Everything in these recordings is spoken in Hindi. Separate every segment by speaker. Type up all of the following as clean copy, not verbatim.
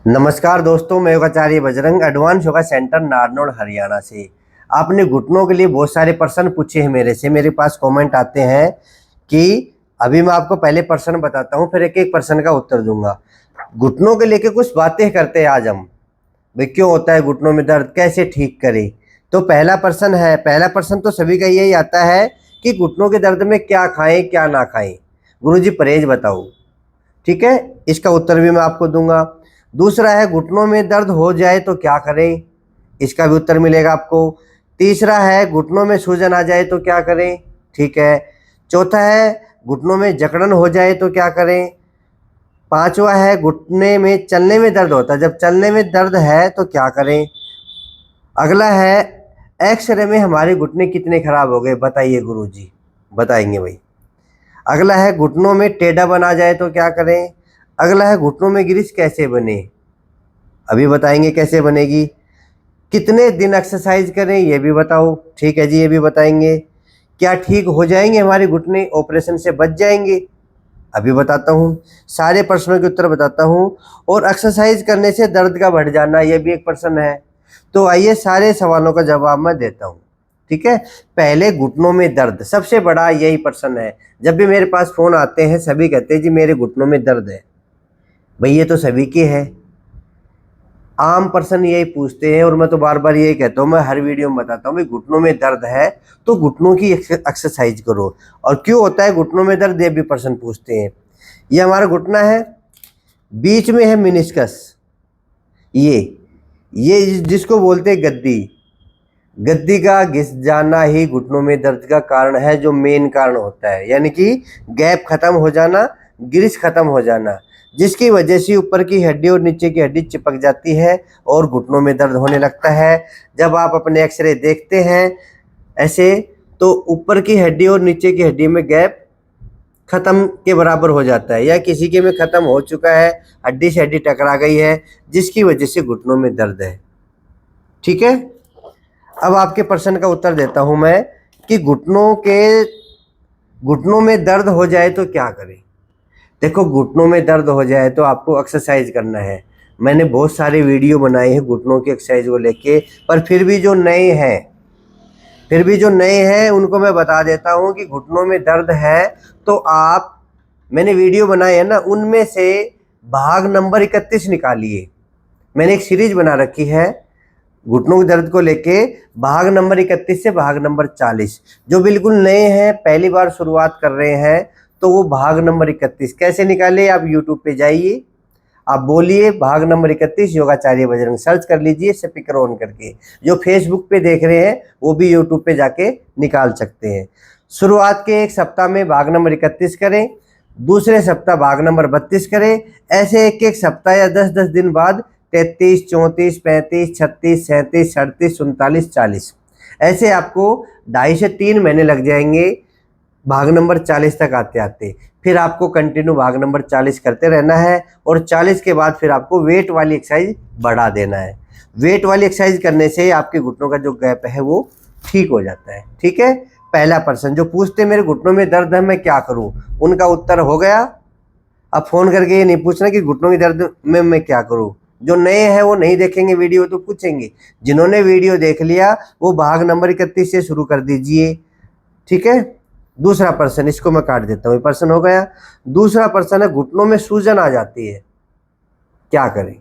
Speaker 1: नमस्कार दोस्तों, मैं योगाचार्य बजरंग एडवांस योगा सेंटर नारनौल हरियाणा से। आपने घुटनों के लिए बहुत सारे प्रश्न पूछे हैं मेरे पास कमेंट आते हैं कि अभी मैं आपको पहले प्रश्न बताता हूं, फिर एक एक प्रश्न का उत्तर दूंगा। घुटनों के लेके कुछ बातें करते हैं आज हम। भाई क्यों होता है घुटनों में दर्द, कैसे ठीक करें। तो पहला प्रश्न तो सभी का यही आता है कि घुटनों के दर्द में क्या खाएं क्या ना खाएं। गुरुजी परहेज बताओ। ठीक है, इसका उत्तर भी मैं आपको दूंगा। दूसरा है घुटनों में दर्द हो जाए तो क्या करें, इसका भी उत्तर मिलेगा आपको। तीसरा है घुटनों में सूजन आ जाए तो क्या करें, ठीक है। चौथा है घुटनों में जकड़न हो जाए तो क्या करें। पांचवा है घुटने में चलने में दर्द होता है, जब चलने में दर्द है तो क्या करें। अगला है एक्सरे में हमारे घुटने कितने खराब हो गए बताइए गुरुजी, बताएंगे भाई। अगला है घुटनों में टेढ़ा बना जाए तो क्या करें। अगला है घुटनों में गिरिश कैसे बने, अभी बताएंगे कैसे बनेगी। कितने दिन एक्सरसाइज करें ये भी बताओ, ठीक है जी, ये भी बताएंगे। क्या ठीक हो जाएंगे हमारे घुटने, ऑपरेशन से बच जाएंगे, अभी बताता हूँ। सारे प्रश्नों के उत्तर बताता हूँ। और एक्सरसाइज करने से दर्द का बढ़ जाना, ये भी एक प्रश्न है। तो आइए सारे सवालों का जवाब मैं देता हूँ, ठीक है। पहले घुटनों में दर्द, सबसे बड़ा यही प्रश्न है। जब भी मेरे पास फोन आते हैं सभी कहते हैं जी मेरे घुटनों में दर्द है। भाई ये तो सभी के है, आम पर्सन यही पूछते हैं। और मैं तो बार बार यही कहता हूँ, मैं हर वीडियो में बताता हूँ भाई घुटनों में दर्द है तो घुटनों की एक्सरसाइज करो। और क्यों होता है घुटनों में दर्द, ये भी पर्सन पूछते हैं। ये हमारा घुटना है, बीच में है मिनिस्कस, ये जिसको बोलते हैं गद्दी। गद्दी का घिस जाना ही घुटनों में दर्द का कारण है, जो मेन कारण होता है, यानी कि गैप खत्म हो जाना, ग्रिस खत्म हो जाना, जिसकी वजह से ऊपर की हड्डी और नीचे की हड्डी चिपक जाती है और घुटनों में दर्द होने लगता है। जब आप अपने एक्सरे देखते हैं ऐसे, तो ऊपर की हड्डी और नीचे की हड्डी में गैप खत्म के बराबर हो जाता है, या किसी के में खत्म हो चुका है, हड्डी से हड्डी टकरा गई है, जिसकी वजह से घुटनों में दर्द है, ठीक है। अब आपके प्रश्न का उत्तर देता हूं मैं कि घुटनों में दर्द हो जाए तो क्या करें। देखो घुटनों में दर्द हो जाए तो आपको एक्सरसाइज करना है। मैंने बहुत सारे वीडियो बनाए हैं घुटनों की एक्सरसाइज को लेके, पर फिर भी जो नए हैं उनको मैं बता देता हूं कि घुटनों में दर्द है तो आप, मैंने वीडियो बनाए हैं ना, उनमें से भाग नंबर 31 निकालिए। मैंने एक सीरीज बना रखी है घुटनों के दर्द को लेके, भाग नंबर 31 से भाग नंबर 40। जो बिल्कुल नए हैं, पहली बार शुरुआत कर रहे हैं, तो वो भाग नंबर 31 कैसे निकाले। आप यूट्यूब पे जाइए, आप बोलिए भाग नंबर 31 योगाचार्य बजरंग, सर्च कर लीजिए स्पीकर ऑन करके। जो फेसबुक पे देख रहे हैं वो भी यूट्यूब पे जाके निकाल सकते हैं। शुरुआत के एक सप्ताह में भाग नंबर 31 करें, दूसरे सप्ताह भाग नंबर 32 करें। ऐसे एक एक सप्ताह या 10-10 दिन बाद 33, 34, 35, 36, 37, 38, 39, 40, ऐसे आपको 2.5 से 3 महीने लग जाएंगे भाग नंबर 40 तक आते आते। फिर आपको कंटिन्यू भाग नंबर 40 करते रहना है, और 40 के बाद फिर आपको वेट वाली एक्सरसाइज बढ़ा देना है। वेट वाली एक्सरसाइज करने से आपके घुटनों का जो गैप है वो ठीक हो जाता है, ठीक है। पहला पर्सन जो पूछते मेरे घुटनों में दर्द है मैं क्या करूं, उनका उत्तर हो गया। अब फोन करके ये नहीं पूछना कि घुटनों के दर्द में मैं क्या करूं। जो नए हैं वो नहीं देखेंगे वीडियो तो पूछेंगे, जिन्होंने वीडियो देख लिया वो भाग नंबर 31 से शुरू कर दीजिए, ठीक है। दूसरा पर्सन, इसको मैं काट देता हूँ, पर्सन हो गया। दूसरा पर्सन है घुटनों में सूजन आ जाती है, क्या करें।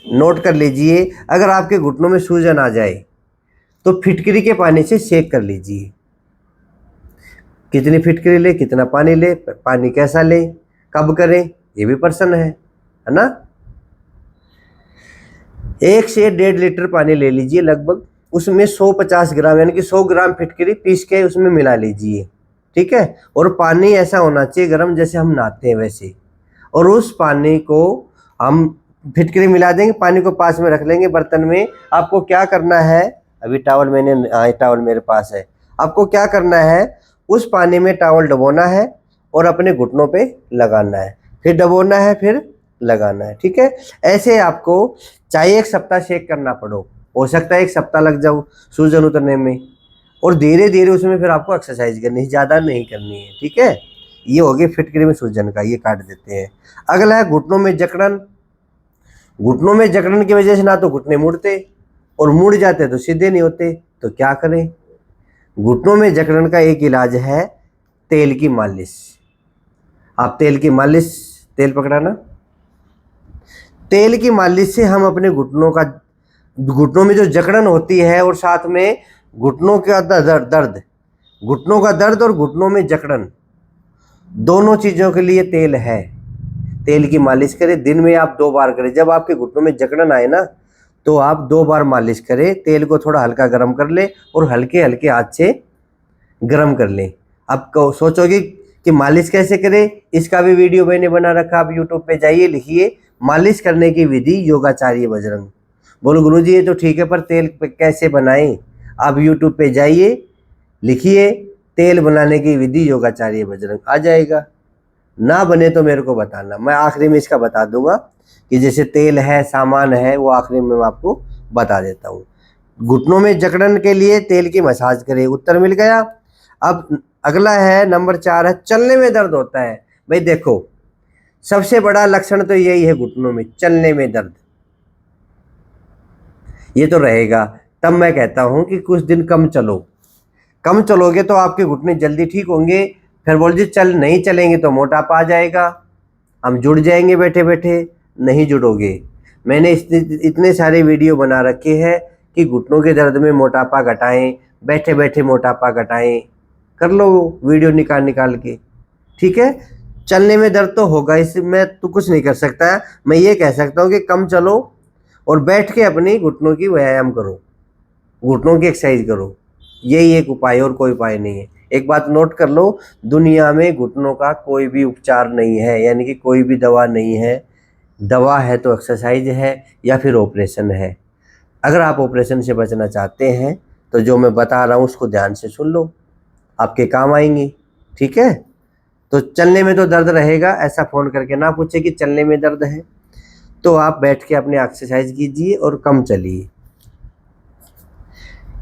Speaker 1: नोट कर लीजिए, अगर आपके घुटनों में सूजन आ जाए तो फिटकरी के पानी से सेक कर लीजिए। कितनी फिटकरी ले, कितना पानी ले, पानी कैसा ले, कब करें, ये भी प्रश्न है ना। 1 से 1.5 लीटर पानी ले लीजिए लगभग, उसमें 150 ग्राम यानी कि 100 ग्राम फिटकरी पीस के उसमें मिला लीजिए, ठीक है। और पानी ऐसा होना चाहिए गर्म जैसे हम नहाते हैं वैसे, और उस पानी को हम फिटकरी मिला देंगे, पानी को पास में रख लेंगे बर्तन में। आपको क्या करना है, अभी टॉवल मेरे पास है। आपको क्या करना है, उस पानी में टॉवल डुबोना है और अपने घुटनों पे लगाना है, फिर डुबोना है, फिर लगाना है, ठीक है। ऐसे आपको चाहे 1 सप्ताह शेक करना पड़ो, हो सकता है 1 सप्ताह लग जाओ सूजन उतरने में, और धीरे धीरे उसमें फिर आपको एक्सरसाइज करनी है, ज़्यादा नहीं करनी है, ठीक है। ये हो गई फिटकरी में सूजन का, ये काट देते हैं। अगला है घुटनों में जकड़न। घुटनों में जकड़न की वजह से ना तो घुटने मुड़ते और मुड़ जाते तो सीधे नहीं होते, तो क्या करें? घुटनों में जकड़न का एक इलाज है तेल की मालिश। आप तेल की मालिश, तेल पकड़ाना, तेल की मालिश से हम अपने घुटनों में जो जकड़न होती है और साथ में घुटनों का दर्द, घुटनों का दर्द और घुटनों में जकड़न, दोनों चीज़ों के लिए तेल है। तेल की मालिश करें, दिन में आप 2 बार करें। जब आपके घुटनों में जकड़न आए ना तो आप 2 बार मालिश करें, तेल को थोड़ा हल्का गर्म कर ले और हल्के हल्के हाथ से गर्म कर लें। आप सोचोगे कि मालिश कैसे करें, इसका भी वीडियो मैंने बना रखा, आप यूट्यूब पे जाइए, लिखिए मालिश करने की विधि योगाचार्य बजरंग। बोलो गुरुजी ये तो ठीक है, पर तेल कैसे बनाएं? आप यूट्यूब पे जाइए, लिखिए तेल बनाने की विधि योगाचार्य बजरंग, आ जाएगा। ना बने तो मेरे को बताना, मैं आखिरी में इसका बता दूंगा कि जैसे तेल है, सामान है, वो आखिरी में मैं आपको बता देता हूँ। घुटनों में जकड़न के लिए तेल की मसाज करें, उत्तर मिल गया। अब अगला है नंबर 4 है चलने में दर्द होता है। भाई देखो, सबसे बड़ा लक्षण तो यही है घुटनों में चलने में दर्द, ये तो रहेगा। तब मैं कहता हूं कि कुछ दिन कम चलो, कम चलोगे तो आपके घुटने जल्दी ठीक होंगे। फिर बोल जी नहीं चलेंगे तो मोटापा आ जाएगा, हम जुड़ जाएंगे बैठे बैठे, नहीं जुड़ोगे। मैंने इतने सारे वीडियो बना रखे हैं कि घुटनों के दर्द में मोटापा घटाएं, बैठे बैठे मोटापा घटाएं, कर लो वीडियो निकाल निकाल के, ठीक है। चलने में दर्द तो होगा, इसमें तो कुछ नहीं कर सकता। मैं ये कह सकता हूँ कि कम चलो और बैठ के अपनी घुटनों की व्यायाम करो, घुटनों की एक्सरसाइज करो, यही एक उपाय, और कोई उपाय नहीं है। एक बात नोट कर लो, दुनिया में घुटनों का कोई भी उपचार नहीं है, यानी कि कोई भी दवा नहीं है। दवा है तो एक्सरसाइज है या फिर ऑपरेशन है। अगर आप ऑपरेशन से बचना चाहते हैं तो जो मैं बता रहा हूँ उसको ध्यान से सुन लो, आपके काम आएंगी, ठीक है। तो चलने में तो दर्द रहेगा, ऐसा फ़ोन करके ना पूछे कि चलने में दर्द है, तो आप बैठ के अपनी एक्सरसाइज कीजिए और कम चलिए।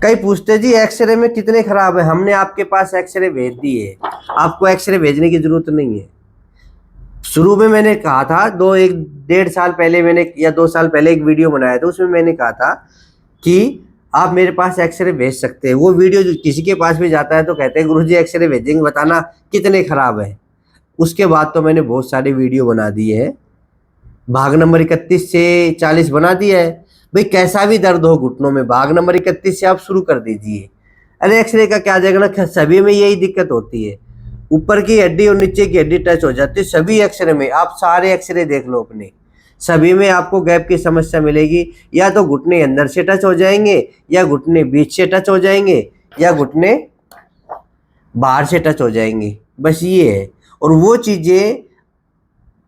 Speaker 1: कई पूछते जी एक्सरे में कितने खराब है, हमने आपके पास एक्सरे भेज दिए, आपको एक्सरे भेजने की जरूरत नहीं है। शुरू में मैंने कहा था, 1.5 साल पहले मैंने या 2 साल पहले एक वीडियो बनाया था, उसमें मैंने कहा था कि आप मेरे पास एक्सरे भेज सकते हैं। वो वीडियो जो किसी के पास भी जाता है तो कहते हैं गुरुजी एक्सरे भेजेंगे, बताना कितने खराब है। उसके बाद तो मैंने बहुत सारे वीडियो बना दिए हैं, भाग नंबर 31 से 40 बना दिया है। भाई कैसा भी दर्द हो घुटनों में, भाग नंबर 31 से आप शुरू कर दीजिए। अरे एक्सरे का क्या जाएगा ना, सभी में यही दिक्कत होती है, ऊपर की हड्डी और नीचे की हड्डी टच हो जाती है सभी एक्सरे में। आप सारे एक्सरे देख लो अपने, सभी में आपको गैप की समस्या मिलेगी। या तो घुटने अंदर से टच हो जाएंगे, या घुटने बीच से टच हो जाएंगे, या घुटने बाहर से टच हो जाएंगे, बस ये है। और वो चीज़ें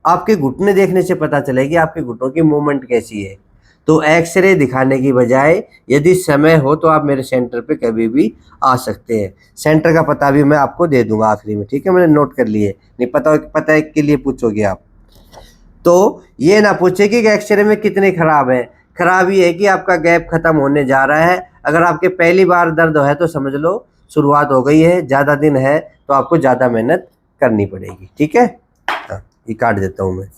Speaker 1: आपके घुटने देखने से पता चलेगी आपके घुटनों की मूवमेंट कैसी है। तो एक्सरे दिखाने की बजाय यदि समय हो तो आप मेरे सेंटर पे कभी भी आ सकते हैं। सेंटर का पता भी मैं आपको दे दूंगा आखिरी में, ठीक है, मैंने नोट कर लिए, नहीं पता के लिए पूछोगे आप तो ये ना पूछे कि एक्सरे में कितने खराब है। खराब ये है कि आपका गैप खत्म होने जा रहा है। अगर आपके पहली बार दर्द है तो समझ लो शुरुआत हो गई है, ज़्यादा दिन है तो आपको ज़्यादा मेहनत करनी पड़ेगी, ठीक है। हाँ, ये काट देता हूँ मैं।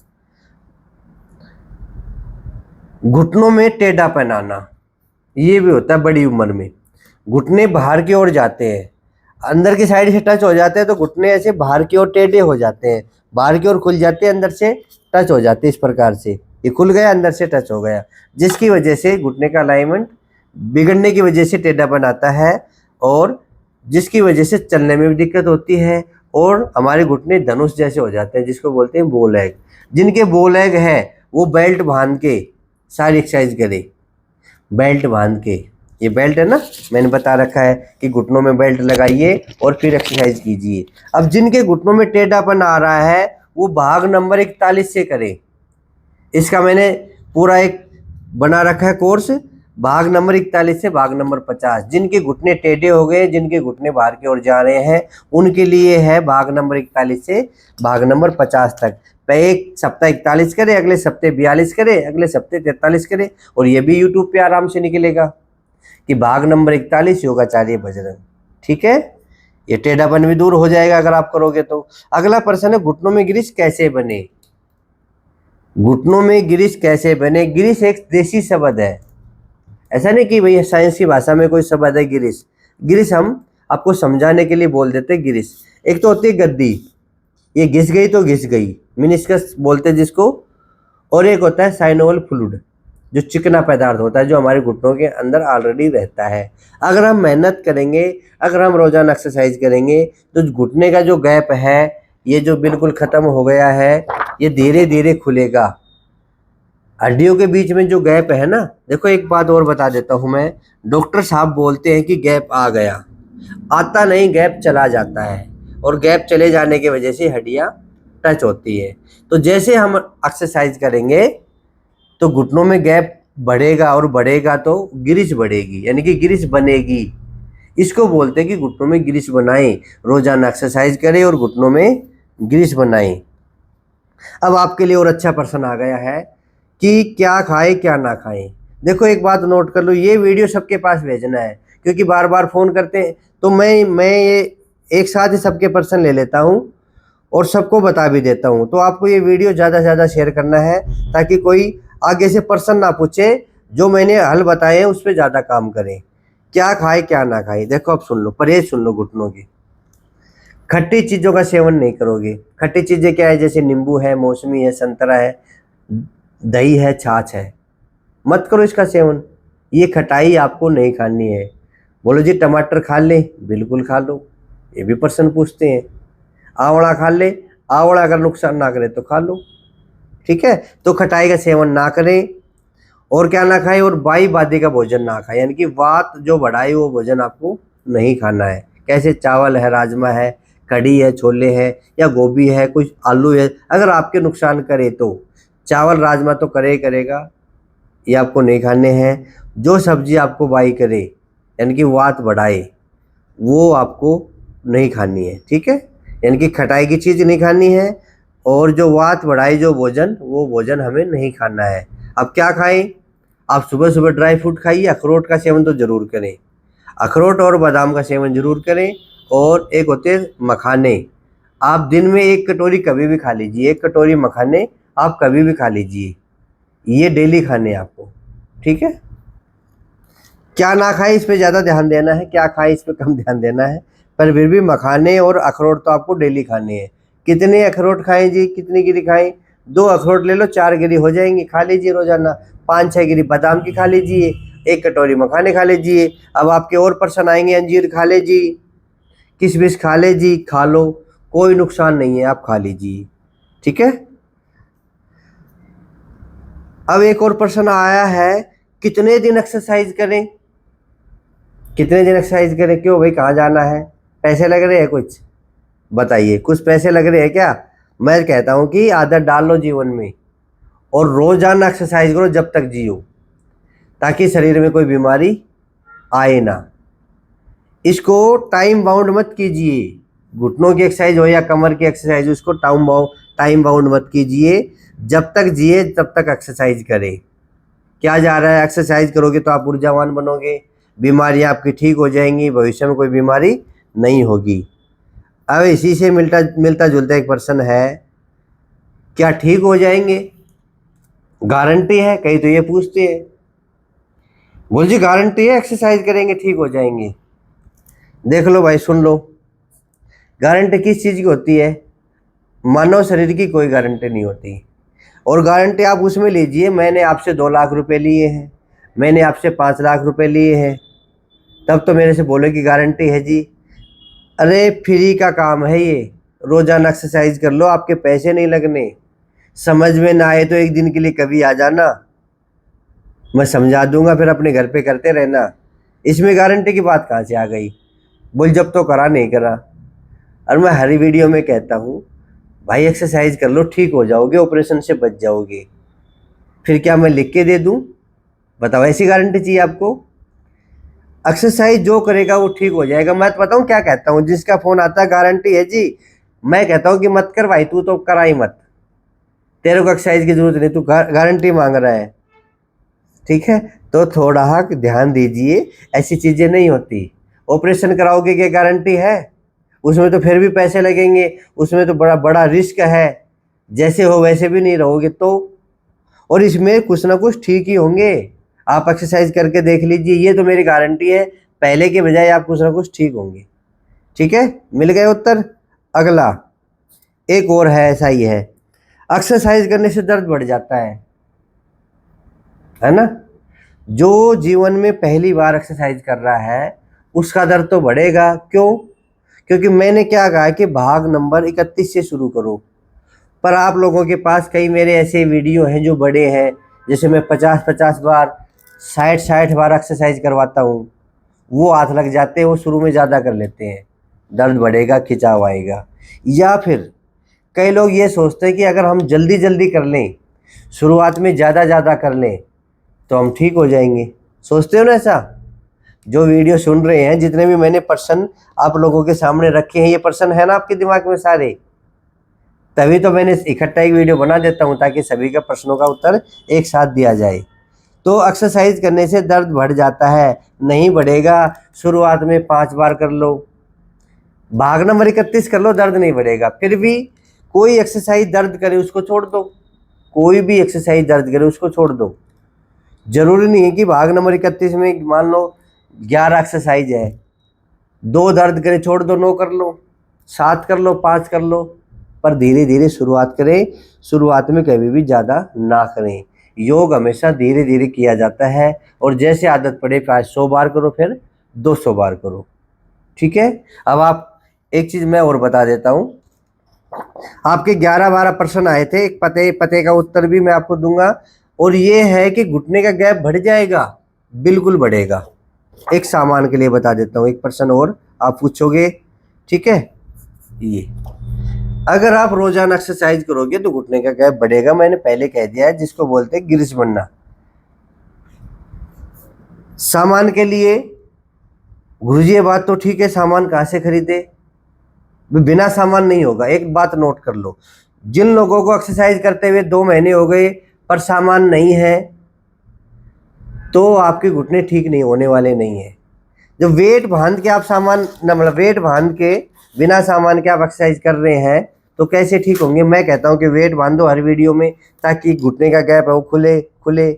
Speaker 1: घुटनों में टेढ़ापन आना, ये भी होता है बड़ी उम्र में। घुटने बाहर की ओर जाते हैं, अंदर की साइड से टच हो जाते हैं तो घुटने ऐसे बाहर की ओर टेढ़े हो जाते हैं, बाहर की ओर खुल जाते हैं, अंदर से टच हो जाते हैं। इस प्रकार से ये खुल गया, अंदर से टच हो गया, जिसकी वजह से घुटने का अलाइनमेंट बिगड़ने की वजह से टेढ़ापन आता है, और जिसकी वजह से चलने में भी दिक्कत होती है, और हमारे घुटने धनुष जैसे हो जाते हैं, जिसको बोलते हैं बो लेग। जिनके बो लेग है वो बेल्ट बांध के सारी एक्सरसाइज करे, बेल्ट बांध के। ये बेल्ट है ना, मैंने बता रखा है कि घुटनों में बेल्ट लगाइए और फिर एक्सरसाइज कीजिए। अब जिनके घुटनों में टेढ़ापन आ रहा है वो भाग नंबर 41 से करें। इसका मैंने पूरा एक बना रखा है कोर्स, भाग नंबर 41 से भाग नंबर 50। जिनके घुटने टेढ़े हो गए, जिनके घुटने बाहर की ओर जा रहे हैं, उनके लिए है भाग नंबर 41 से भाग नंबर 50 तक। एक सप्ताह 41 करे, अगले सप्ते 42 करे, अगले सप्ते 43 करे, और ये भी यूट्यूब पे आराम से निकलेगा कि भाग नंबर 41 योगाचार्य बजरंग, ठीक है। ये टेढ़ापन भी दूर हो जाएगा अगर आप करोगे तो। अगला प्रश्न है घुटनों में ग्रीस कैसे बने। घुटनों में गिरीश कैसे बने। गिरीश एक देसी शब्द है, ऐसा नहीं कि भैया साइंस की भाषा में कोई शब्द है गिरीश। गिरीश हम आपको समझाने के लिए बोल देते हैं गिरीश। एक तो होती है गद्दी, ये घिस गई तो घिस गई, मिनिस्कस बोलते हैं जिसको। और एक होता है साइनोवल फ्लूइड, जो चिकना पदार्थ होता है, जो हमारे घुटनों के अंदर ऑलरेडी रहता है। अगर हम मेहनत करेंगे, अगर हम रोजाना एक्सरसाइज करेंगे, तो घुटने का जो गैप है, ये जो बिल्कुल ख़त्म हो गया है, ये धीरे धीरे खुलेगा। हड्डियों के बीच में जो गैप है ना, देखो एक बात और बता देता हूँ मैं। डॉक्टर साहब बोलते हैं कि गैप आ गया, आता नहीं, गैप चला जाता है। और गैप चले जाने की वजह से हड्डियाँ टच होती है। तो जैसे हम एक्सरसाइज करेंगे तो घुटनों में गैप बढ़ेगा, और बढ़ेगा तो गिरिश बढ़ेगी, यानी कि गिरिश बनेगी। इसको बोलते हैं कि घुटनों में गिरिश बनाएं, रोजाना एक्सरसाइज करें और घुटनों में गिरिश बनाएं। अब आपके लिए और अच्छा प्रश्न आ गया है कि क्या खाएं क्या ना खाएं। देखो एक बात नोट कर लो, ये वीडियो सबके पास भेजना है, क्योंकि बार बार फ़ोन करते हैं, तो मैं ये एक साथ ही सबके प्रश्न ले लेता हूँ और सबको बता भी देता हूँ। तो आपको ये वीडियो ज़्यादा से ज़्यादा शेयर करना है, ताकि कोई आगे से प्रश्न ना पूछे, जो मैंने हल बताए हैं उस पर ज़्यादा काम करें। क्या खाए क्या ना खाए, देखो अब सुन लो, परहेज सुन लो घुटनों की। खट्टी चीज़ों का सेवन नहीं करोगे। खट्टी चीज़ें क्या है, जैसे नींबू है, मौसमी है, संतरा है, दही है, छाछ है, मत करो इसका सेवन। ये खटाई आपको नहीं खानी है। बोलो जी टमाटर खा ले, बिल्कुल खा लो, ये भी प्रश्न पूछते हैं। आंवला खा ले, आंवला अगर नुकसान ना करे तो खा लो, ठीक है। तो खटाई का सेवन ना करें। और क्या ना खाएं, और बाई बादी का भोजन ना खाएं, यानी कि वात जो बढ़ाए वो भोजन आपको नहीं खाना है। कैसे, चावल है, राजमा है, कढ़ी है, छोले है, या गोभी है, कुछ आलू है, अगर आपके नुकसान करे तो चावल राजमा तो करे ही करेगा, ये आपको नहीं खाने हैं। जो सब्जी आपको वाई करे, यानी कि वात बढ़ाए, वो आपको नहीं खानी है, ठीक है। यानी कि खटाई की चीज़ नहीं खानी है, और जो वात बढ़ाए जो भोजन, वो भोजन हमें नहीं खाना है। अब क्या खाएं, आप सुबह सुबह ड्राई फ्रूट खाइए, अखरोट का सेवन तो ज़रूर करें, अखरोट और बादाम का सेवन ज़रूर करें। और एक होते हैं मखाने, आप दिन में 1 कटोरी कभी भी खा लीजिए, 1 कटोरी मखाने आप कभी भी खा लीजिए, ये डेली खाने हैं आपको, ठीक है। क्या ना खाए इस पे ज़्यादा ध्यान देना है, क्या खाए इस पे कम ध्यान देना है, पर फिर भी मखाने और अखरोट तो आपको डेली खाने हैं। कितने अखरोट खाएं जी, कितनी गिरी खाएं, 2 अखरोट ले लो, 4 गिरी हो जाएंगी, खा लीजिए रोजाना। 5-6 गिरी बादाम की खा लीजिए, 1 कटोरी मखाने खा लीजिए। अब आपके और पर्सन आएंगे, अंजीर खा ले जी, किशमिश खा ले जी, खा लो, कोई नुकसान नहीं है, आप खा लीजिए, ठीक है। अब एक और प्रश्न आया है, कितने दिन एक्सरसाइज करें, कितने दिन एक्सरसाइज करें, क्यों भाई कहाँ जाना है, पैसे लग रहे हैं कुछ, बताइए, कुछ पैसे लग रहे हैं क्या। मैं कहता हूँ कि आदत डाल लो जीवन में, और रोजाना एक्सरसाइज करो जब तक जियो, ताकि शरीर में कोई बीमारी आए ना। इसको टाइम बाउंड मत कीजिए, घुटनों की एक्सरसाइज हो या कमर की एक्सरसाइज, उसको टाइम बाउंड मत कीजिए। जब तक जिए तब तक एक्सरसाइज करें। क्या जा रहा है, एक्सरसाइज करोगे तो आप ऊर्जावान बनोगे, बीमारियां आपकी ठीक हो जाएंगी, भविष्य में कोई बीमारी नहीं होगी। अब इसी से मिलता जुलता एक प्रश्न है, क्या ठीक हो जाएंगे, गारंटी है, कई तो ये पूछते हैं। बोल जी गारंटी है एक्सरसाइज करेंगे ठीक हो जाएंगे। देख लो भाई, सुन लो, गारंटी किस चीज़ की होती है, मानव शरीर की कोई गारंटी नहीं होती। और गारंटी आप उसमें लीजिए, मैंने आपसे 2 लाख रुपए लिए हैं, मैंने आपसे 5 लाख रुपए लिए हैं, तब तो मेरे से बोले कि गारंटी है जी। अरे फ्री का काम है ये, रोजाना एक्सरसाइज कर लो, आपके पैसे नहीं लगने। समझ में ना आए तो एक दिन के लिए कभी आ जाना, मैं समझा दूंगा, फिर अपने घर पे करते रहना। इसमें गारंटी की बात कहाँ से आ गई, बोल जब तो करा नहीं करा। और मैं हर वीडियो में कहता हूँ भाई एक्सरसाइज कर लो ठीक हो जाओगे, ऑपरेशन से बच जाओगे। फिर क्या मैं लिख के दे दूँ, बताओ, ऐसी गारंटी चाहिए आपको। एक्सरसाइज जो करेगा वो ठीक हो जाएगा। मैं तो बताऊँ क्या कहता हूँ, जिसका फ़ोन आता है गारंटी है जी, मैं कहता हूँ कि मत कर भाई, तू तो करा ही मत, तेरे को एक्सरसाइज की जरूरत नहीं, तू गारंटी मांग रहा है, ठीक है। तो थोड़ा ध्यान दीजिए, ऐसी चीज़ें नहीं होती। ऑपरेशन कराओगे क्या गारंटी है, उसमें तो फिर भी पैसे लगेंगे, उसमें तो बड़ा बड़ा रिस्क है, जैसे हो वैसे भी नहीं रहोगे। तो और इसमें कुछ ना कुछ ठीक ही होंगे। आप एक्सरसाइज करके देख लीजिए, ये तो मेरी गारंटी है, पहले के बजाय आप कुछ ना कुछ ठीक होंगे। ठीक है, मिल गए उत्तर। अगला एक और है, ऐसा ही है, एक्सरसाइज करने से दर्द बढ़ जाता है ना। जो जीवन में पहली बार एक्सरसाइज कर रहा है उसका दर्द तो बढ़ेगा। क्यों? क्योंकि मैंने क्या कहा कि भाग नंबर 31 से शुरू करो। पर आप लोगों के पास कई मेरे ऐसे वीडियो हैं जो बड़े हैं, जैसे मैं 50-50 बार 60-60 बार एक्सरसाइज करवाता हूँ, वो हाथ लग जाते हैं, वो शुरू में ज़्यादा कर लेते हैं, दर्द बढ़ेगा, खिंचाव आएगा। या फिर कई लोग ये सोचते हैं कि अगर हम जल्दी जल्दी कर लें, शुरुआत में ज़्यादा ज़्यादा कर लें तो हम ठीक हो जाएंगे। सोचते हो ना ऐसा? जो वीडियो सुन रहे हैं, जितने भी मैंने प्रश्न आप लोगों के सामने रखे हैं, ये प्रश्न है ना आपके दिमाग में सारे, तभी तो मैंने इकट्ठा एक वीडियो बना देता हूँ ताकि सभी के प्रश्नों का उत्तर एक साथ दिया जाए। तो एक्सरसाइज करने से दर्द बढ़ जाता है? नहीं बढ़ेगा। शुरुआत में 5 बार कर लो, भाग नंबर 31 कर लो, दर्द नहीं बढ़ेगा। फिर भी कोई एक्सरसाइज दर्द करे उसको छोड़ दो, कोई भी एक्सरसाइज दर्द करे उसको छोड़ दो। जरूरी नहीं है कि भाग नंबर 31 में मान लो 11 एक्सरसाइज है, 2 दर्द करे छोड़ दो, 9 कर लो, 7 कर लो, 5 कर लो, पर धीरे धीरे शुरुआत करें। शुरुआत में कभी भी ज़्यादा ना करें। योग हमेशा धीरे धीरे किया जाता है, और जैसे आदत पड़े 100 बार करो, फिर 200 बार करो। ठीक है। अब आप एक चीज़ मैं और बता देता हूँ, आपके 11-12 प्रश्न आए थे, एक पते का उत्तर भी मैं आपको दूंगा। और ये है कि घुटने का गैप बढ़ जाएगा? बिल्कुल बढ़ेगा। एक सामान के लिए बता देता हूँ, एक प्रश्न और आप पूछोगे। ठीक है, ये अगर आप रोजाना एक्सरसाइज करोगे तो घुटने का गैप बढ़ेगा, मैंने पहले कह दिया है, जिसको बोलते हैं गिरीश बनना। सामान के लिए गुरुजी ये बात तो ठीक है, सामान कहाँ से खरीदे? बिना सामान नहीं होगा। एक बात नोट कर लो, जिन लोगों को एक्सरसाइज करते हुए 2 महीने हो गए पर सामान नहीं है, तो आपके घुटने ठीक नहीं होने वाले नहीं है। जब वेट बांध के आप सामान मतलब वेट बांध के बिना सामान के आप एक्सरसाइज कर रहे हैं तो कैसे ठीक होंगे? मैं कहता हूं कि वेट बांधो हर वीडियो में, ताकि घुटने का गैप है वो खुले खुले,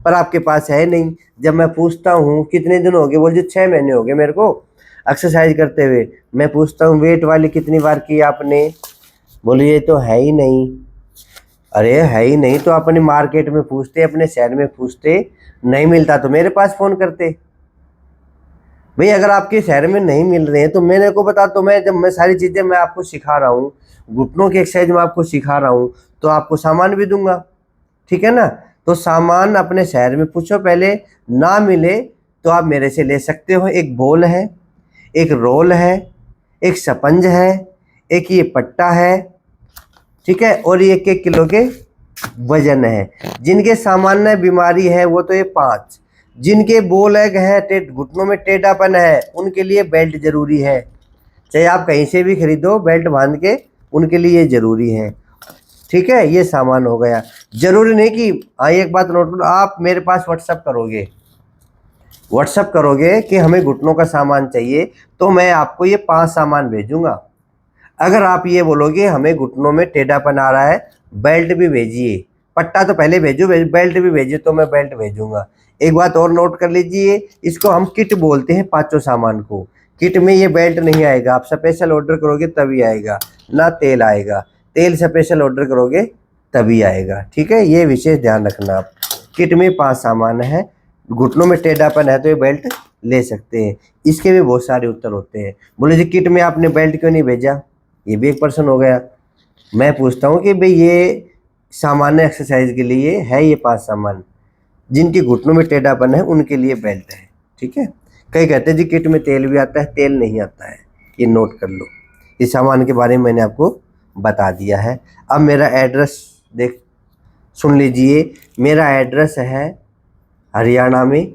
Speaker 1: पर आपके पास है नहीं। जब मैं पूछता हूँ कितने दिन हो गए, बोल जो 6 महीने हो गए मेरे को एक्सरसाइज करते हुए। मैं पूछता हूँ वेट वाली कितनी बार की आपने, बोले ये तो है ही नहीं। अरे है ही नहीं तो अपने मार्केट में पूछते, अपने शहर में पूछते, नहीं मिलता तो मेरे पास फ़ोन करते। भाई अगर आपके शहर में नहीं मिल रहे हैं तो मेरे को बता, तो मैं सारी चीज़ें मैं आपको सिखा रहा हूँ, घुटनों की एक्सरसाइज मैं आपको सिखा रहा हूँ, तो आपको सामान भी दूंगा। ठीक है ना? तो सामान अपने शहर में पूछो पहले, ना मिले तो आप मेरे से ले सकते हो। एक बॉल है, एक रोल है, एक स्पंज है, एक ये पट्टा है। ठीक है, और ये 1-1 किलो के वजन है। जिनके सामान्य बीमारी है वो तो ये 5, जिनके बोल एग है, घुटनों में टेढ़ापन है, उनके लिए बेल्ट जरूरी है। चाहे आप कहीं से भी खरीदो बेल्ट बांध के, उनके लिए ये जरूरी है। ठीक है, ये सामान हो गया। जरूरी नहीं कि एक बात नोट करो, आप मेरे पास व्हाट्सअप करोगे कि हमें घुटनों का सामान चाहिए, तो मैं आपको ये 5 सामान भेजूंगा। अगर आप ये बोलोगे हमें घुटनों में टेढ़ापन आ रहा है, बेल्ट भी भेजिए, पट्टा तो पहले भेजो, बेल्ट भी भेजिए, तो मैं बेल्ट भेजूंगा। एक बात और नोट कर लीजिए, इसको हम किट बोलते हैं 5 सामान को। किट में ये बेल्ट नहीं आएगा, आप स्पेशल ऑर्डर करोगे तभी आएगा, ना तेल आएगा। तेल स्पेशल ऑर्डर करोगे तभी आएगा। ठीक है, ये विशेष ध्यान रखना आप। किट में 5 सामान है। घुटनों में टेढ़ापन है तो ये बेल्ट ले सकते हैं। इसके भी बहुत सारे उत्तर होते हैं। बोले जी किट में आपने बेल्ट क्यों नहीं भेजा? ये भी एक प्रश्न हो गया। मैं पूछता हूँ कि भाई ये सामान्य एक्सरसाइज के लिए है, ये 5 सामान, जिनके घुटनों में टेढ़ापन है उनके लिए बेल्ट है। ठीक है, कई कहते हैं जी किट में तेल भी आता है, तेल नहीं आता है, ये नोट कर लो। इस सामान के बारे में मैंने आपको बता दिया है। अब मेरा एड्रेस सुन लीजिए। मेरा एड्रेस है हरियाणा में,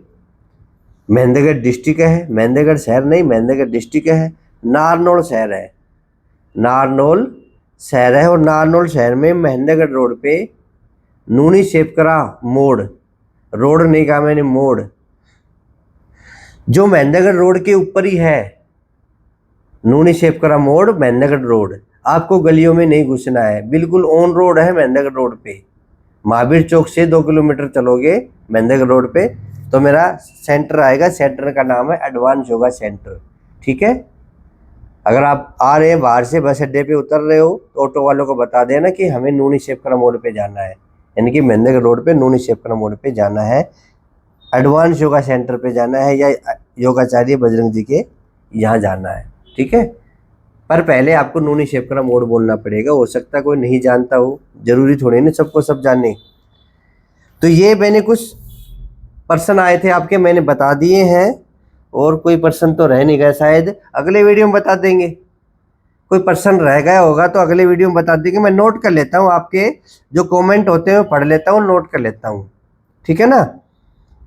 Speaker 1: महेंद्रगढ़ डिस्ट्रिक्ट है, महेंद्रगढ़ शहर नहीं, महेंद्रगढ़ डिस्ट्रिक्ट है। नारनौल शहर है, नारनौल शहर है, और नारनौल शहर में महेंद्रगढ़ रोड पे नूनी शेपकरा मोड़, रोड नहीं कहा मैंने, मोड़, जो महेंद्रगढ़ रोड के ऊपर ही है। नूनी शेपकरा मोड़, महेंद्रगढ़ रोड। आपको गलियों में नहीं घुसना है, बिल्कुल ऑन रोड है महेंद्रगढ़ रोड पे। महावीर चौक से 2 किलोमीटर चलोगे मेहंदीगढ़ रोड पे तो मेरा सेंटर आएगा। सेंटर का नाम है एडवांस योगा सेंटर। ठीक है, अगर आप आ रहे हैं बाहर से, बस अड्डे पे उतर रहे हो तो ऑटो वालों को बता देना कि हमें नूनी शेखपुरा मोड़ पे जाना है, यानी कि मेहंदीगढ़ रोड पे नूनी शेखपुरा मोड़ पे जाना है, एडवांस योगा सेंटर पे जाना है या योगाचार्य बजरंग जी के यहाँ जाना है। ठीक है, पर पहले आपको नूनी शेखपुरा मोड़ बोलना पड़ेगा। हो सकता है कोई नहीं जानता हो, जरूरी थोड़ी ना सबको सब जाने। तो ये मैंने कुछ पर्सन आए थे आपके, मैंने बता दिए हैं, और कोई पर्सन तो रह नहीं गया, शायद अगले वीडियो में बता देंगे। कोई पर्सन रह गया होगा तो अगले वीडियो में बता देंगे। मैं नोट कर लेता हूँ, आपके जो कमेंट होते हैं पढ़ लेता हूँ, नोट कर लेता हूँ। ठीक है ना,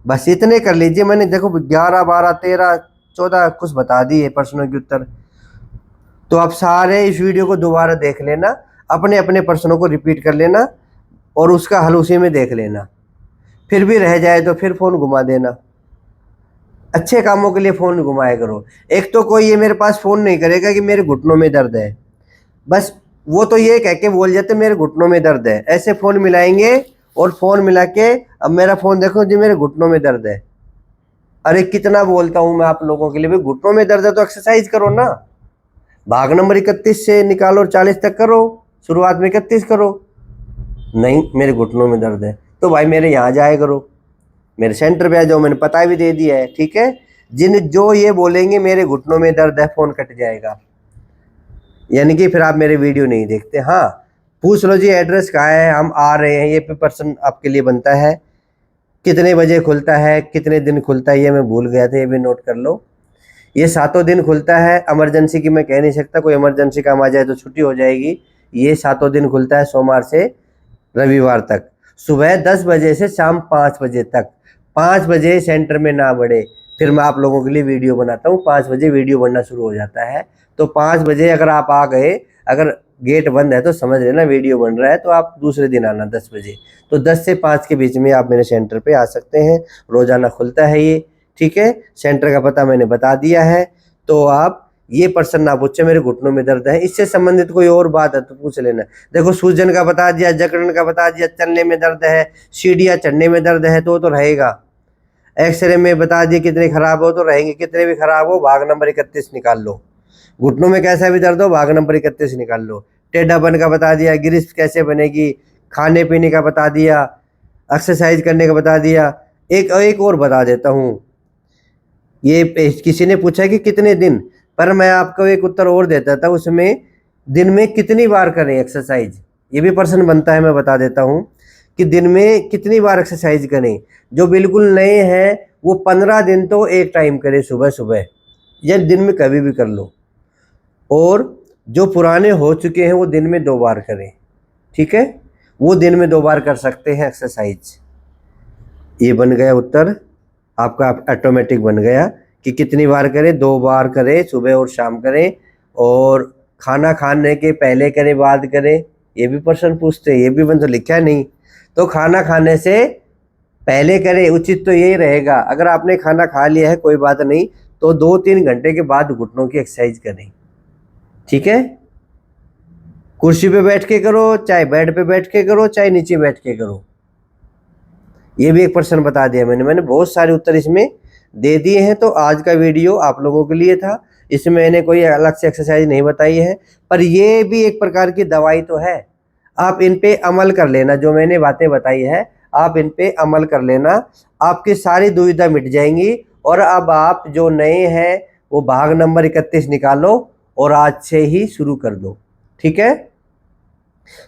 Speaker 1: बस इतने कर लीजिए। मैंने देखो 11, 12, 13, 14 कुछ बता दिए प्रश्नों के उत्तर। तो आप सारे इस वीडियो को दोबारा देख लेना, अपने अपने प्रश्नों को रिपीट कर लेना और उसका हल उसी में देख लेना। फिर भी रह जाए तो फिर फ़ोन घुमा देना। अच्छे कामों के लिए फ़ोन घुमाया करो। एक तो कोई ये मेरे पास फ़ोन नहीं करेगा कि मेरे घुटनों में दर्द है, बस वो तो ये कह के बोल जाते मेरे घुटनों में दर्द है। ऐसे फ़ोन मिलाएंगे और फ़ोन मिला के अब मेरा फ़ोन देखो जी मेरे घुटनों में दर्द है। अरे कितना बोलता हूँ मैं आप लोगों के लिए, भाई घुटनों में दर्द है तो एक्सरसाइज करो ना। भाग नंबर 31 से निकालो और 40 तक करो, शुरुआत में 31 करो। नहीं मेरे घुटनों में दर्द है तो भाई मेरे यहाँ जाया करो, मेरे सेंटर पे आ जाओ, मैंने पता भी दे दिया है। ठीक है, जो ये बोलेंगे मेरे घुटनों में दर्द है, फ़ोन कट जाएगा, यानी कि फिर आप मेरे वीडियो नहीं देखते। हाँ पूछ लो जी एड्रेस कहाँ है, हम आ रहे हैं, ये पर्सन आपके लिए बनता है। कितने बजे खुलता है, कितने दिन खुलता है, ये मैं भूल गया था, ये भी नोट कर लो। ये 7 दिन खुलता है। इमरजेंसी की मैं कह नहीं सकता, कोई इमरजेंसी काम आ जाए तो छुट्टी हो जाएगी। ये 7 दिन खुलता है, सोमवार से रविवार तक, सुबह 10 बजे से शाम 5 बजे तक। 5 बजे सेंटर में ना बढ़े, फिर मैं आप लोगों के लिए वीडियो बनाता हूँ। 5 बजे वीडियो बनना शुरू हो जाता है, तो 5 बजे अगर आप आ गए, अगर गेट बंद है तो समझ लेना वीडियो बन रहा है, तो आप दूसरे दिन आना 10 बजे। तो 10 से 5 के बीच में आप मेरे सेंटर पे आ सकते हैं, रोज़ाना खुलता है ये। ठीक है, सेंटर का पता मैंने बता दिया है। तो आप ये पर्सन ना पूछे मेरे घुटनों में दर्द है, इससे संबंधित कोई और बात है तो पूछ लेना। देखो सूजन का बता दिया, जकड़न का बता दिया, चलने में दर्द है, सीढ़ियाँ चढ़ने में दर्द है तो रहेगा। एक्सरे में बता दिए कितने खराब हो तो रहेंगे, कितने भी खराब हो भाग नंबर 31 निकाल लो। घुटनों में कैसा भी दर्द हो भाग नंबर 31 निकाल लो। टेढ़ापन का बता दिया, गिरिश कैसे बनेगी, खाने पीने का बता दिया, एक्सरसाइज करने का बता दिया। एक और बता देता हूँ, ये किसी ने पूछा कि कितने दिन, पर मैं आपको एक उत्तर और देता था, उसमें दिन में कितनी बार करें एक्सरसाइज, ये भी प्रश्न बनता है। मैं बता देता हूँ कि दिन में कितनी बार एक्सरसाइज करें। जो बिल्कुल नए हैं वो 15 दिन तो एक टाइम करें, सुबह सुबह, या दिन में कभी भी कर लो, और जो पुराने हो चुके हैं वो दिन में 2 बार करें। ठीक है, वो दिन में 2 बार कर सकते हैं एक्सरसाइज। ये बन गया उत्तर आपका, ऑटोमेटिक बन गया कि कितनी बार करें, 2 बार करें, सुबह और शाम करें, और खाना खाने के पहले करें बाद करें। ये भी प्रश्न पूछते हैं, ये भी बन तो लिखा नहीं। तो खाना खाने से पहले करें, उचित तो यही रहेगा। अगर आपने खाना खा लिया है कोई बात नहीं, तो 2-3 घंटे के बाद घुटनों की एक्सरसाइज करें। ठीक है, कुर्सी पे बैठ के करो, चाहे बेड पे बैठ के करो, चाहे नीचे बैठ के करो। ये भी एक प्रश्न बता दिया मैंने बहुत सारे उत्तर इसमें दे दिए हैं। तो आज का वीडियो आप लोगों के लिए था, इसमें मैंने कोई अलग से एक्सरसाइज नहीं बताई है, पर ये भी एक प्रकार की दवाई तो है। आप इन पे अमल कर लेना, जो मैंने बातें बताई है आप इन पे अमल कर लेना, आपकी सारी दुविधा मिट जाएंगी। और अब आप जो नए हैं वो भाग नंबर 31 निकालो और आज से ही शुरू कर दो। ठीक है,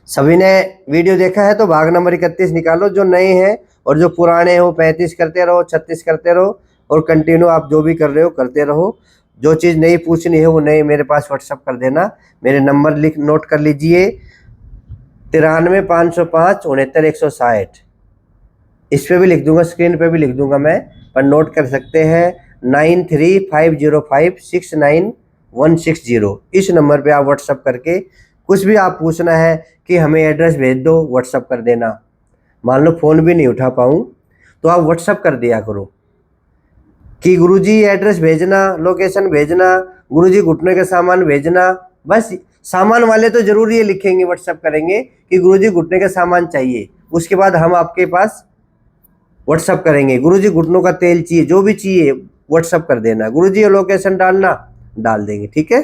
Speaker 1: सभी ने वीडियो देखा है तो भाग नंबर 31 निकालो जो नए हैं, और जो पुराने हो 35 करते रहो, 36 करते रहो, और कंटिन्यू आप जो भी कर रहे हो करते रहो। जो चीज़ नई पूछनी है वो नई मेरे पास व्हाट्सअप कर देना। मेरे नंबर नोट कर लीजिए, 93 505 69 160। इस पे भी लिख दूंगा, स्क्रीन पे भी लिख दूंगा मैं, पर नोट कर सकते हैं 9350569160। इस नंबर पे आप व्हाट्सअप करके कुछ भी आप पूछना है कि हमें एड्रेस भेज दो, व्हाट्सअप कर देना। मान लो फ़ोन भी नहीं उठा पाऊँ तो आप व्हाट्सअप कर दिया करो कि गुरुजी एड्रेस भेजना, लोकेशन भेजना, गुरुजी घुटने का सामान भेजना। बस सामान वाले तो जरूर ये लिखेंगे, व्हाट्सअप करेंगे कि गुरुजी घुटने का सामान चाहिए, उसके बाद हम आपके पास व्हाट्सअप करेंगे, गुरुजी घुटनों का तेल चाहिए, जो भी चाहिए व्हाट्सअप कर देना, गुरुजी ये लोकेशन डालना, डाल देंगे, ठीक है।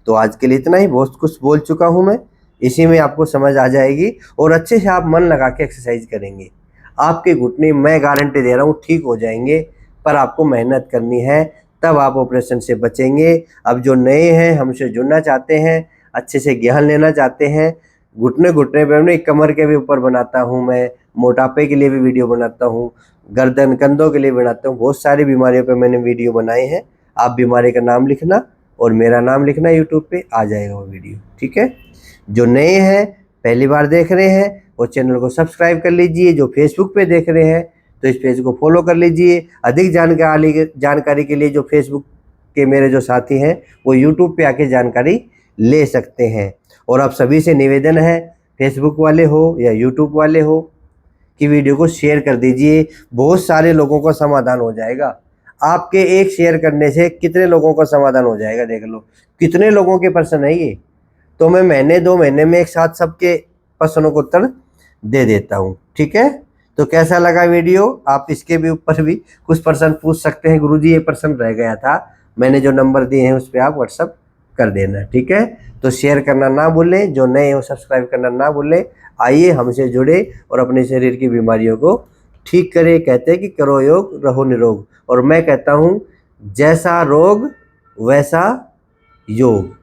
Speaker 1: तो आज के लिए इतना ही, बहुत कुछ बोल चुका हूँ मैं, इसी में आपको समझ आ जाएगी और अच्छे से आप मन लगा के एक्सरसाइज करेंगे, आपके घुटने मैं गारंटी दे रहा हूँ ठीक हो जाएंगे। पर आपको मेहनत करनी है, तब आप ऑपरेशन से बचेंगे। अब जो नए हैं, हमसे जुड़ना चाहते हैं, अच्छे से ज्ञान लेना चाहते हैं, घुटने पे नहीं, कमर के भी ऊपर बनाता हूँ मैं, मोटापे के लिए भी वीडियो बनाता हूँ, गर्दन कंधों के लिए बनाता हूँ, बहुत सारी बीमारियों पे मैंने वीडियो बनाए हैं। आप बीमारी का नाम लिखना और मेरा नाम लिखना, यूट्यूब पे आ जाएगा वो वीडियो, ठीक है। जो नए हैं, पहली बार देख रहे हैं, वो चैनल को सब्सक्राइब कर लीजिए। जो फेसबुक पे देख रहे हैं तो इस पेज को फॉलो कर लीजिए। अधिक जानकारी के लिए जो फेसबुक के मेरे जो साथी हैं वो यूट्यूब पे आके जानकारी ले सकते हैं। और आप सभी से निवेदन है, फेसबुक वाले हो या यूट्यूब वाले हो, कि वीडियो को शेयर कर दीजिए, बहुत सारे लोगों का समाधान हो जाएगा। आपके एक शेयर करने से कितने लोगों का समाधान हो जाएगा, देख लो कितने लोगों के प्रश्न है ये। तो मैं महीने 2 महीने में एक साथ सबके प्रश्नों को उत्तर दे देता हूँ, ठीक है। तो कैसा लगा वीडियो, आप इसके भी ऊपर भी कुछ प्रश्न पूछ सकते हैं, गुरुजी ये प्रश्न रह गया था, मैंने जो नंबर दिए हैं उस पर आप व्हाट्सअप कर देना, ठीक है। तो शेयर करना ना भूलें, जो नए हो सब्सक्राइब करना ना भूलें। आइए हमसे जुड़े और अपने शरीर की बीमारियों को ठीक करें। कहते हैं कि करो योग रहो निरोग, और मैं कहता हूँ जैसा रोग वैसा योग।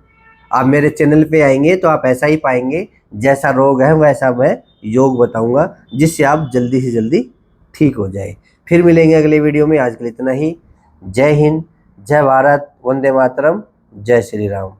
Speaker 1: आप मेरे चैनल पे आएंगे तो आप ऐसा ही पाएंगे, जैसा रोग है वैसा मैं योग बताऊंगा, जिससे आप जल्दी से जल्दी ठीक हो जाए। फिर मिलेंगे अगले वीडियो में, आज के लिए इतना ही। जय हिंद, जय भारत, वंदे मातरम, जय श्री राम।